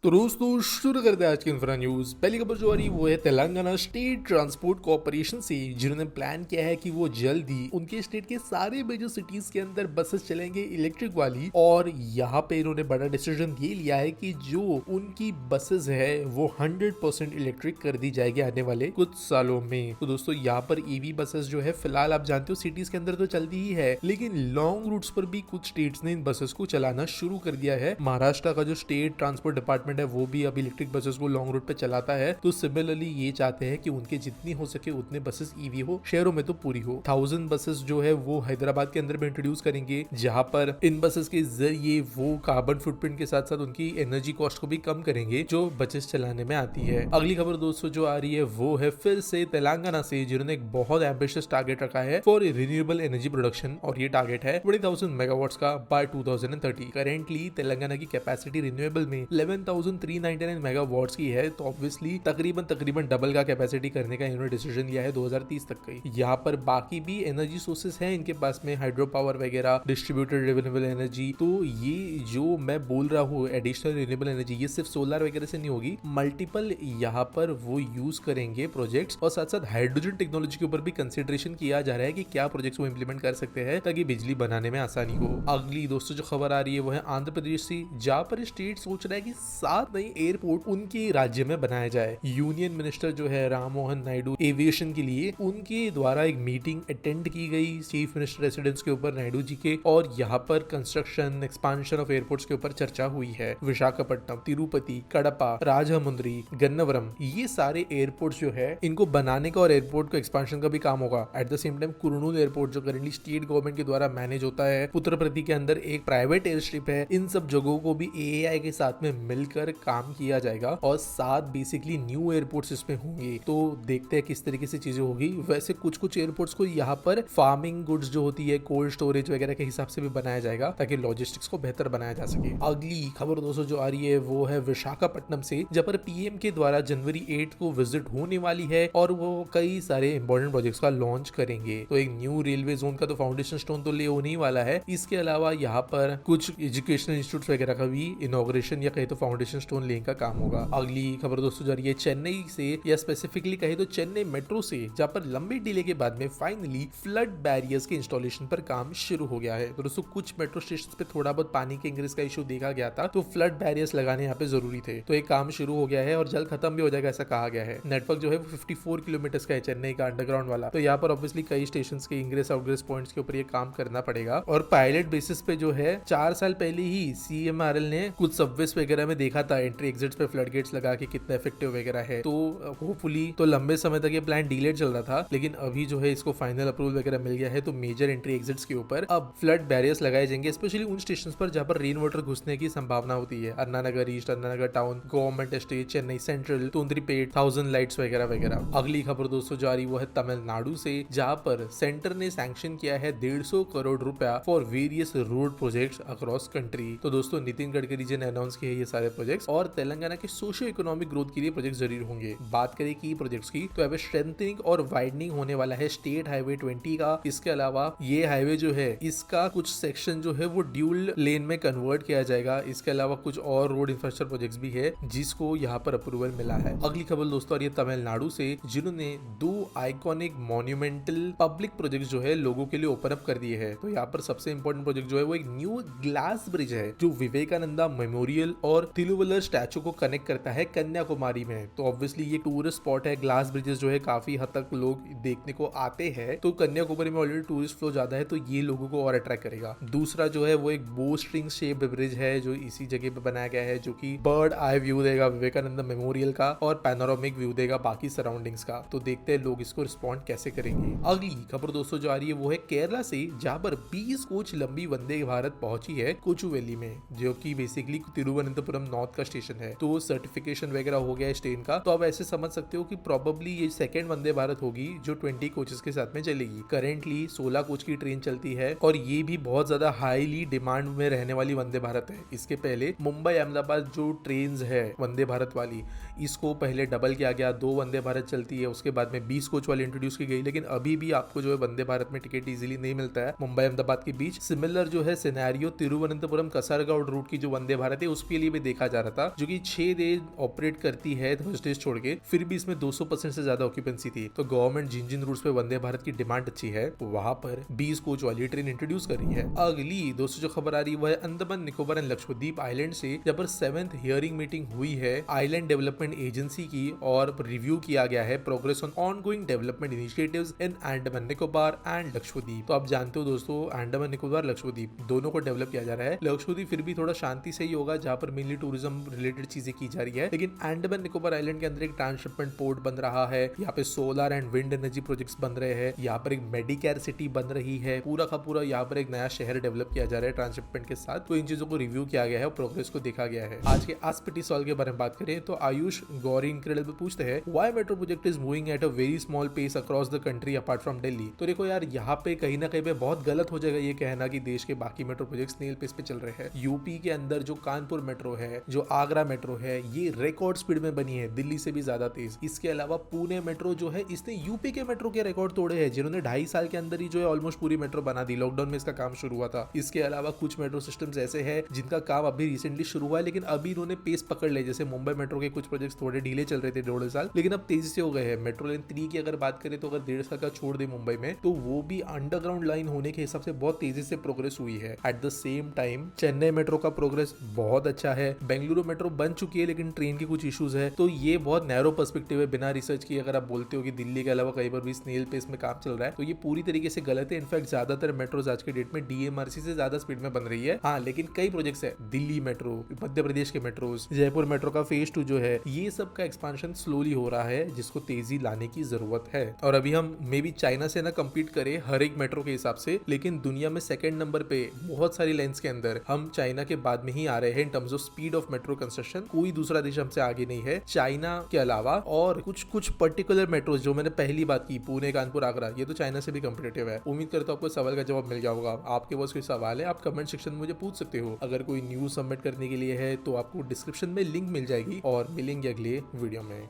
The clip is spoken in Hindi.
तो दोस्तों शुरू करते हैं आज की इंफ्रा न्यूज। पहली खबर जो आ रही है वो है तेलंगाना स्टेट ट्रांसपोर्ट कॉर्पोरेशन से, जिन्होंने प्लान किया है कि वो जल्द ही उनके स्टेट के सारे मेजर सिटीज के अंदर बसेस चलेंगे इलेक्ट्रिक वाली। और यहाँ पे इन्होंने बड़ा डिसीजन ये लिया है कि जो उनकी बसेस है वो 100% इलेक्ट्रिक कर दी जाएगी आने वाले कुछ सालों में। तो दोस्तों यहाँ पर ईवी बसेस जो है फिलहाल आप जानते हो सिटीज के अंदर तो चलती ही है, लेकिन लॉन्ग रूट्स पर भी कुछ स्टेट्स ने इन बसेस को चलाना शुरू कर दिया है। महाराष्ट्र का जो स्टेट ट्रांसपोर्ट डिपार्टमेंट है वो भी अब इलेक्ट्रिक बसेस को लॉन्ग रूट पे चलाता है। तो सिमिलरली ये चाहते हैं कि उनके जितनी हो सके उतने बसेस ईवी हो, शहरों में तो पूरी हो। 1000 बसेस जो है वो हैदराबाद के अंदर में इंट्रोड्यूस करेंगे, जहां पर इन बसेस के जरिए वो कार्बन फुटप्रिंट के साथ साथ उनकी एनर्जी कॉस्ट को भी कम करेंगे जो बसेस चलाने में आती है। अगली खबर दोस्तों जो आ रही है वो है फिर से तेलंगाना से, जिन्होंने एक बहुत एम्बिशियस टारगेट रखा है फॉर रिन्यूएबल एनर्जी प्रोडक्शन, और ये टारगेट है 20,000 मेगावाट्स का बाय 2030। करेंटली तेलंगाना की कैपेसिटी रिन्यूएबल में 11,399 मेगावाट्स की है, तो ऑब्वियसली तकरीबन डबल का कैपेसिटी करने का इन्होंने डिसीजन लिया है 2030 तक का। यहाँ पर बाकी भी एनर्जी सोर्सेस हैं इनके पास में, हाइड्रो पावर वगैरह, डिस्ट्रीब्यूटेड रिन्यूएबल एनर्जी। तो ये जो मैं बोल रहा हूँ एडिशनल रिन्यूएबल एनर्जी, ये सिर्फ सोलर वगैरह से नहीं होगी, मल्टीपल यहाँ पर वो यूज करेंगे प्रोजेक्ट्स। और साथ साथ हाइड्रोजन टेक्नोलॉजी के ऊपर भी कंसिडरेशन किया जा रहा है कि क्या प्रोजेक्ट्स वो इंप्लीमेंट कर सकते हैं ताकि बिजली बनाने में आसानी हो। अगली दोस्तों जो खबर आ रही है वो है आंध्र प्रदेश से, जहाँ पर स्टेट सोच रहा है कि 7 नए एयरपोर्ट उनके राज्य में बनाया जाए। यूनियन मिनिस्टर जो है राम मोहन नायडू एविएशन के लिए, उनके द्वारा एक मीटिंग अटेंड की गई चीफ मिनिस्टर रेसिडेंस के ऊपर नायडू जी के, और यहाँ पर कंस्ट्रक्शन एक्सपांशन ऑफ एयरपोर्ट्स के ऊपर चर्चा हुई है। विशाखापट्टनम, तिरुपति, कडपा, राजमुंद्री, गन्नवरम, ये सारे एयरपोर्ट्स जो है इनको बनाने का और एयरपोर्ट को एक्सपांशन का भी काम होगा। At the same time Kurnool airport जो करेंटली स्टेट गवर्नमेंट के द्वारा मैनेज होता है, उत्तर प्रदेश के अंदर एक प्राइवेट एयर स्ट्रिप है, इन सब जगहों को भी एआई के साथ में मिलकर काम किया जाएगा और 7 बेसिकली न्यू एयरपोर्ट्स इसमें होंगे। तो देखते हैं किस तरीके से चीजें होगी। वैसे कुछ एयरपोर्ट्स को यहाँ पर फार्मिंग गुड्स जो होती है, कोल्ड स्टोरेज वगैरह के हिसाब से भी बनाया जाएगा ताकि लॉजिस्टिक्स को बेहतर बनाया जा सके। अगली खबर दोस्तों जो आ रही है वो है विशाखापट्टनम से, जहाँ पर पीएम के द्वारा जनवरी 8 को विजिट होने वाली है और वो कई सारे इंपॉर्टेंट प्रोजेक्ट्स का लॉन्च करेंगे। तो एक न्यू रेलवे जोन का तो फाउंडेशन स्टोन तो ले होने ही वाला है, इसके अलावा यहाँ पर कुछ एजुकेशनल इंस्टीट्यूट वगैरह का भी इनॉग्रेशन या कहीं तो फाउंडेशन स्टोन लेने का काम होगा। अगली खबर दोस्तों जा रही है चेन्नई से, या स्पेसिफिकली कहे तो चेन्नई मेट्रो से, जहाँ पर लंबे डिले के बाद में फाइनली फ्लड बैरियर्स के इंस्टॉलेशन पर काम शुरू हो गया है। तो दोस्तों कुछ मेट्रो स्टेशन पे थोड़ा बहुत पानी के इंग्रेस का इशू देखा गया था, तो फ्लड बैरियर्स लगाने यहाँ पे जरूरी थे, तो एक काम शुरू हो गया है और जल्द खत्म भी हो जाएगा ऐसा कहा गया है। नेटवर्क जो है 54 किलोमीटर का है चेन्नई का अंडरग्राउंड वाला, तो यहाँ पर ऑब्वियसली कई स्टेशन के इंग्रेस आउटग्रेस पॉइंट्स के ऊपर ये काम करना पड़ेगा। और पायलट बेसिस पे जो है 4 साल पहले ही सीएमआरएल ने कुछ सबवेज वगैरह में देखा था एंट्री एग्जिट्स पे फ्लड गेट्स लगा के कितना इफेक्टिव वगैरह है। तो होपफुली तो लंबे समय तक ये प्लान डिलेड चल रहा था, लेकिन अभी जो है इसको फाइनल अप्रूवल वगैरह मिल गया है, तो मेजर एंट्री एग्जिट्स के ऊपर अब फ्लड बैरियर्स लगाए जाएंगे, स्पेशली उन स्टेशन पर जहाँ पर रेन वाटर घुसने की संभावना होती है। Annanagar east, Annanagar town, government estate, Chennai central, Tondiarpet, 1000 lights वगैरह वगैरह। अगली खबर दोस्तों जारी वो है तमिलनाडु से, जहाँ पर सेंटर ने सैंक्शन किया है 150 करोड़ रुपया for various road projects across country. तो दोस्तों नितिन गडकरी जी ने अनाउंस किए ये सारे प्रोजेक्ट्स, और तेलंगाना के सोशियो इकोनॉमिक ग्रोथ के लिए प्रोजेक्ट जरूर होंगे। बात करें की प्रोजेक्ट्स की, तो अब स्ट्रेंथनिंग और वाइडनिंग होने वाला है स्टेट हाईवे 20 का। इसके अलावा ये हाईवे जो है इसका कुछ सेक्शन जो है वो ड्यूल लेन में कन्वर्ट किया जाएगा। इसके अलावा कुछ और रोड इंफ्रास्ट्रक्चर प्रोजेक्ट्स भी है जिसको यहाँ पर अप्रूवल मिला है। अगली खबर दोस्तों और ये तमिलनाडु से, जिन्होंने 2 आइकॉनिक मॉन्यूमेंटल पब्लिक प्रोजेक्ट जो है लोगों के लिए ओपन अप कर दिए हैं। तो यहाँ पर सबसे इंपॉर्टेंट प्रोजेक्ट जो है वो एक न्यू ग्लास ब्रिज है जो विवेकानंदा मेमोरियल और तिरुवल्लर स्टैचू को कनेक्ट करता है कन्याकुमारी में। तो ऑब्वियसली ये टूरिस्ट स्पॉट है, ग्लास ब्रिजेस जो है काफी हद तक लोग देखने को आते हैं, तो कन्याकुमारी में ऑलरेडी टूरिस्ट फ्लो ज्यादा है, तो ये लोगों को और अट्रैक्ट करेगा। दूसरा जो है वो एक बो स्ट्रिंग शेप्ड ब्रिज है जो इसी जगह पे बनाया गया है, जो कि बर्ड आई व्यू देगा विवेकानंद मेमोरियल का और पैनोरामिक व्यू देगा बाकी सराउंडिंग्स का। तो देखते हैं लोग इसको रिस्पॉन्ड कैसे करेंगे। अगली खबर दोस्तों जो आ रही है वो है केरला से, जहाँ पर 20 कोच लंबी वंदे भारत पहुंची है कोचुवेली में, जो कि बेसिकली तिरुवनंतपुरम नॉर्थ का स्टेशन है। तो सर्टिफिकेशन वगैरह हो गया है इस ट्रेन का, तो आप ऐसे समझ सकते हो कि प्रोबेबली ये सेकंड वंदे भारत होगी जो 20 कोचेस के साथ में चलेगी। करेंटली 16 कोच की ट्रेन चलती है और ये भी बहुत ज्यादा हाईली डिमांड में रहने वाली वंदे भारत है। इसके पहले मुंबई अहमदाबाद जो ट्रेन है वंदे भारत वाली, इसको पहले डबल किया गया, 2 वंदे भारत चलती है, उसके बाद में 20 कोच वाली इंट्रोड्यूस की गई, लेकिन अभी भी आपको जो है वंदे भारत में टिकट इजीली नहीं मिलता है मुंबई अहमदाबाद के बीच। सिमिलर जो है सिनेरियो तिरुवनंतपुरम कसरगांव रूट की जो वंदे भारत है उसके लिए भी देखा जा रहा था, जो कि 6 दिन ऑपरेट करती है थर्सडेज छोड़ के, फिर भी इसमें 200% से ज्यादा ऑक्यूपेंसी थी। तो गवर्नमेंट जिन जिन रूट्स पे वंदे भारत की डिमांड अच्छी है वहां पर 20 कोच वाली ट्रेन इंट्रोड्यूस कर रही है। अगली दोस्तों जो खबर आ रही है वह अंडमान निकोबार एंड लक्षद्वीप आइलैंड से, जहां पर 7th हियरिंग मीटिंग हुई है आइलैंड डेवलपमेंट एजेंसी की, और रिव्यू किया गया है progress on ongoing development initiatives in Andaman Nicobar and Lakshadweep. तो आप जानते हो दोस्तों, अंडमान निकोबार लक्षद्वीप दोनों को डेवलप किया जा रहा है। लक्षद्वीप फिर भी थोड़ा शांति से ही होगा, जहां पर मेनली टूरिज्म रिलेटेड चीजें की जा रही है, लेकिन अंडमान निकोबार आइलैंड के अंदर एक ट्रांसशिपमेंट पोर्ट बन रहा है, यहाँ पे solar and wind energy projects बन रहे हैं, यहाँ पर एक मेडिकेयर सिटी बन रही है, पूरा का पूरा यहाँ पर एक नया शहर डेवलप किया जा रहा है ट्रांसशिपमेंट के साथ। तो इन चीजों को रिव्यू किया गया है और प्रोग्रेस को देखा गया है। आज के आस्पिटी सवाल के बारे में बात करें तो आयुष गौरी इनक्रेडिबल पूछते हैं, why metro project is moving at a very small pace across the country apart from Delhi. तो देखो यार, यहाँ पे कहीं ना कहीं पे बहुत गलत हो जाएगा ये कहना कि देश के बाकी मेट्रो प्रोजेक्ट स्नेल पेस पे चल रहे हैं। यूपी के अंदर जो कानपुर मेट्रो है, जो आगरा मेट्रो है, ये रिकॉर्ड स्पीड में बनी है, दिल्ली से भी ज्यादा तेज। इसके अलावा पुणे मेट्रो जो है, इसने यूपी के मेट्रो के रिकॉर्ड तोड़े हैं, जिन्होंने 2.5 साल के अंदर ही जो है ऑलमोस्ट पूरी मेट्रो बना दी। लॉकडाउन में इसका काम शुरू हुआ था। इसके अलावा कुछ मेट्रो सिस्टम्स ऐसे हैं जिनका काम अभी रिसेंटली शुरू हुआ है, लेकिन अभी इन्होंने पेस पकड़ लिया। जैसे मुंबई मेट्रो के कुछ प्रोजेक्ट्स थोड़े ढीले चल रहे थे 1.5 साल, लेकिन अब तेजी से हो गए हैं। मेट्रो लाइन 3 की अगर बात करें तो अगर 1.5 साल का छोड़ दे मुंबई में, तो वो भी अंडरग्राउंड लाइन होने के हिसाब से बहुत तेजी से प्रोग्रेस हुई है। At the same time Chennai metro का प्रोग्रेस बहुत अच्छा है। बेंगलुरु मेट्रो बन चुकी है, लेकिन ट्रेन के कुछ इश्यूज है। तो ये बहुत नैरो पर्सपेक्टिव है, बिना रिसर्च किए अगर आप बोलते हो कि दिल्ली के अलावा कहीं पर भी स्नेल पेस में काम चल रहा है, तो ये पूरी तरीके से गलत है। इनफैक्ट ज्यादातर मेट्रोज आज के डेट में डीएमआरसी से ज्यादा स्पीड में बन रही है। हाँ, लेकिन कई प्रोजेक्ट्स है, दिल्ली मेट्रो, मध्य प्रदेश के मेट्रोज, जयपुर मेट्रो का फेज 2 जो है, ये सब का एक्सपांशन स्लोली हो रहा है, जिसको तेजी लाने की जरूरत है। और अभी हम मे बी चाइना से ना कम्पीट करें हर एक मेट्रो के हिसाब से, लेकिन दुनिया में सेकंड नंबर पे बहुत सारी लाइंस के अंदर हम चाइना के बाद में ही आ रहे हैं in terms of speed of metro construction. कोई दूसरा देश हमसे आगे नहीं है चाइना के अलावा। और कुछ पर्टिकुलर मेट्रोज जो मैंने पहली बात की, पुणे, कानपुर, आगरा, ये तो चाइना से भी कम्पिटेटिव है। उम्मीद करता हूं आपको सवाल का जवाब मिल गया होगा। आपके पास कोई सवाल है, आप कमेंट सेक्शन में मुझे पूछ सकते हो। अगर कोई न्यूज सबमिट करने के लिए है तो आपको डिस्क्रिप्शन में लिंक मिल जाएगी, और मिलेंगे अगले वीडियो में।